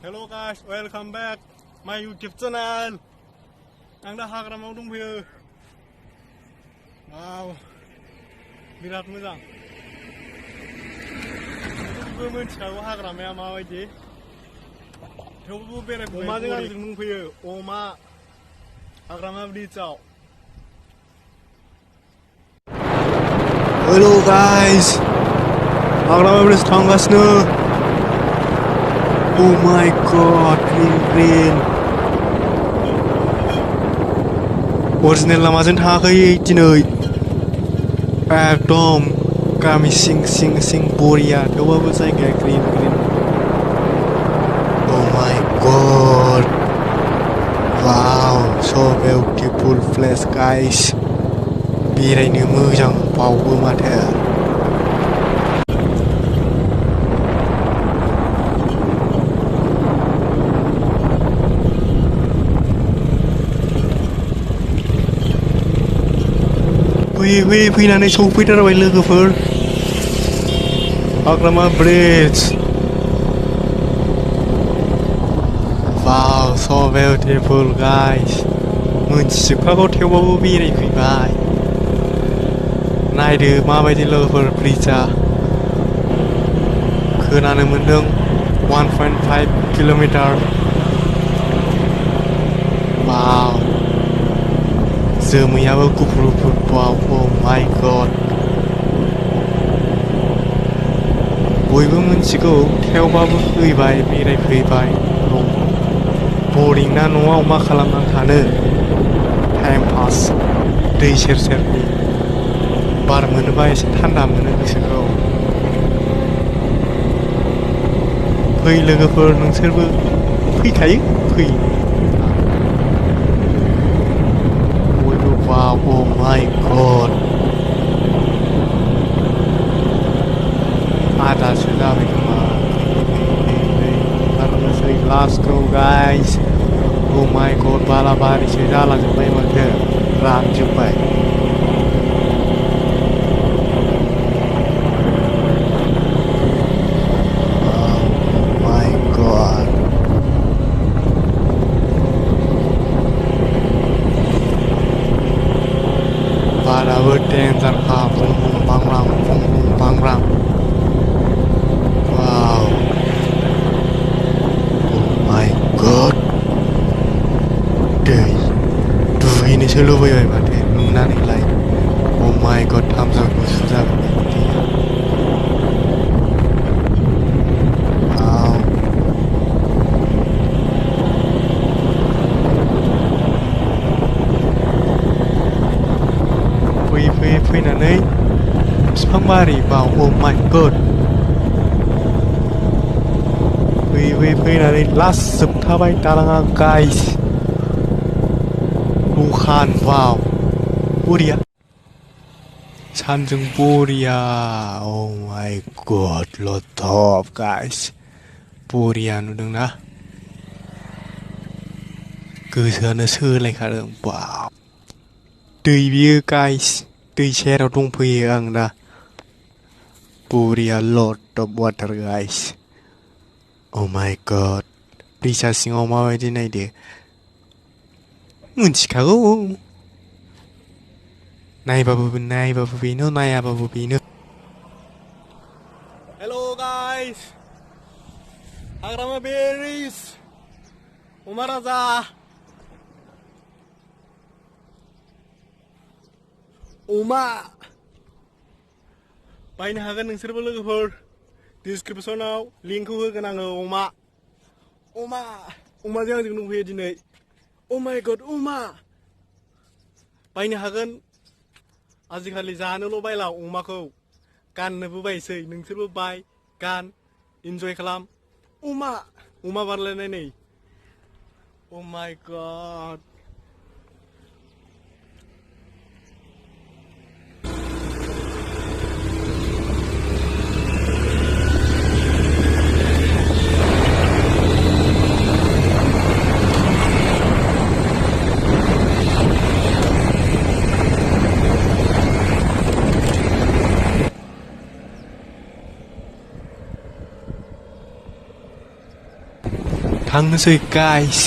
Hello guys, welcome back my YouTube channel. Ang dah hagram dong view. Wow, birat मोजां. Gue मोनथिखागौ हाग्रामाया माबायदि. थेवबो बेरायफैबाय. अमाजों आंजों दंफैयो. अमा हाग्रामा ब्रिजआव. Hello guys, हाग्रामा ब्रिज थांगासिनो. Oh my god, green. Original लामाजों थाङाखै दिनै. एकदम गामि सिं बरिया थेवबाबो जायगाया green. Oh my god. Wow, so beautiful place guys. बेरायनो मोजां बावबो माथो. फैनानै सौफैथारबाय लोगोफोर. हाग्रामा bridge. Wow, so beautiful guys. मोनथिजोबखागौ थेवबाबो बेरायफैबाय. नायदो माबायदि लोगोफोर ब्रिजआ. खोनानो मोन्दों 1.5 किल'मिटार. Wow. जोमैयाबो गुफुर वाव. Oh my god. बयबो मिथिगौ थेवबाबो फैबाय बेरायफैबाय. बरिं ना न'आव मा खालामनानै थानो. Time pass. दै सेरनि बार मोनोबा एसे थान्दा मोनो गोसोखौ. फै लोगोफोर नोंसोरबो फैखायो फै. Wow, oh my god. आदासो जाबाय खोमा. थारनोसै. Let's go guys. Oh my god, बालाबारिसो जालाजोब्बाय माथो. रानजोब्बाय. बाराबो डेन्जारखा. बुं बांग्रां. Wow. Oh my god. दै दुगैनोसो लुबैबाय माथो नुनानैलाय. Oh my god, थामजा गुसु जाबाय दैया. Wow. फैनानै बिफां बारि बाव. Oh my god. फैनानै लास्ट जोबथाबाय दालाङा गाइस. दखान वाव बरिया. सानजों बरिया. Oh my god, लथब गाइस. बरिया नुदोंना. गोसोआनो सोलायखादों. वाव. दै बियो गाइस. दै सेराव दंफैयो आं दा. बरिया lot of water guys. Oh my god. दैसा सिङाव माबायदि नायदो. मोनथिखागौ. नायबाबो बेनो नायाबाबो बेनो. Hello guys. हाग्रामा ब्रिज. अमा राजा. अमा बायनो हागोन नोंसोरबो लोगोफोर. डिसक्रिपसनाव लिंकखौ होगोन आङो. अमाजों आंजों दंफैयो दिनै. Oh my god, अमा बायनो हागोन. आजिखालि जानोल' बायला अमाखौ, गाननोबो बायसै. नोंसोरबो बाय गान इन्जय खालाम. अमा बारलायनाय नै. Oh my god. थांनोसै गाइस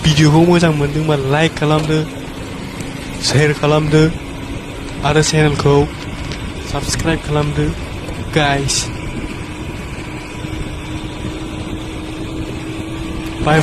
भिडिअखौ मोजां मोनदोंबा लाइक खालामदो शेयार खालामदो आरो चेनेलखौ साबस्क्राइब खालामदो गाइस बाय बाय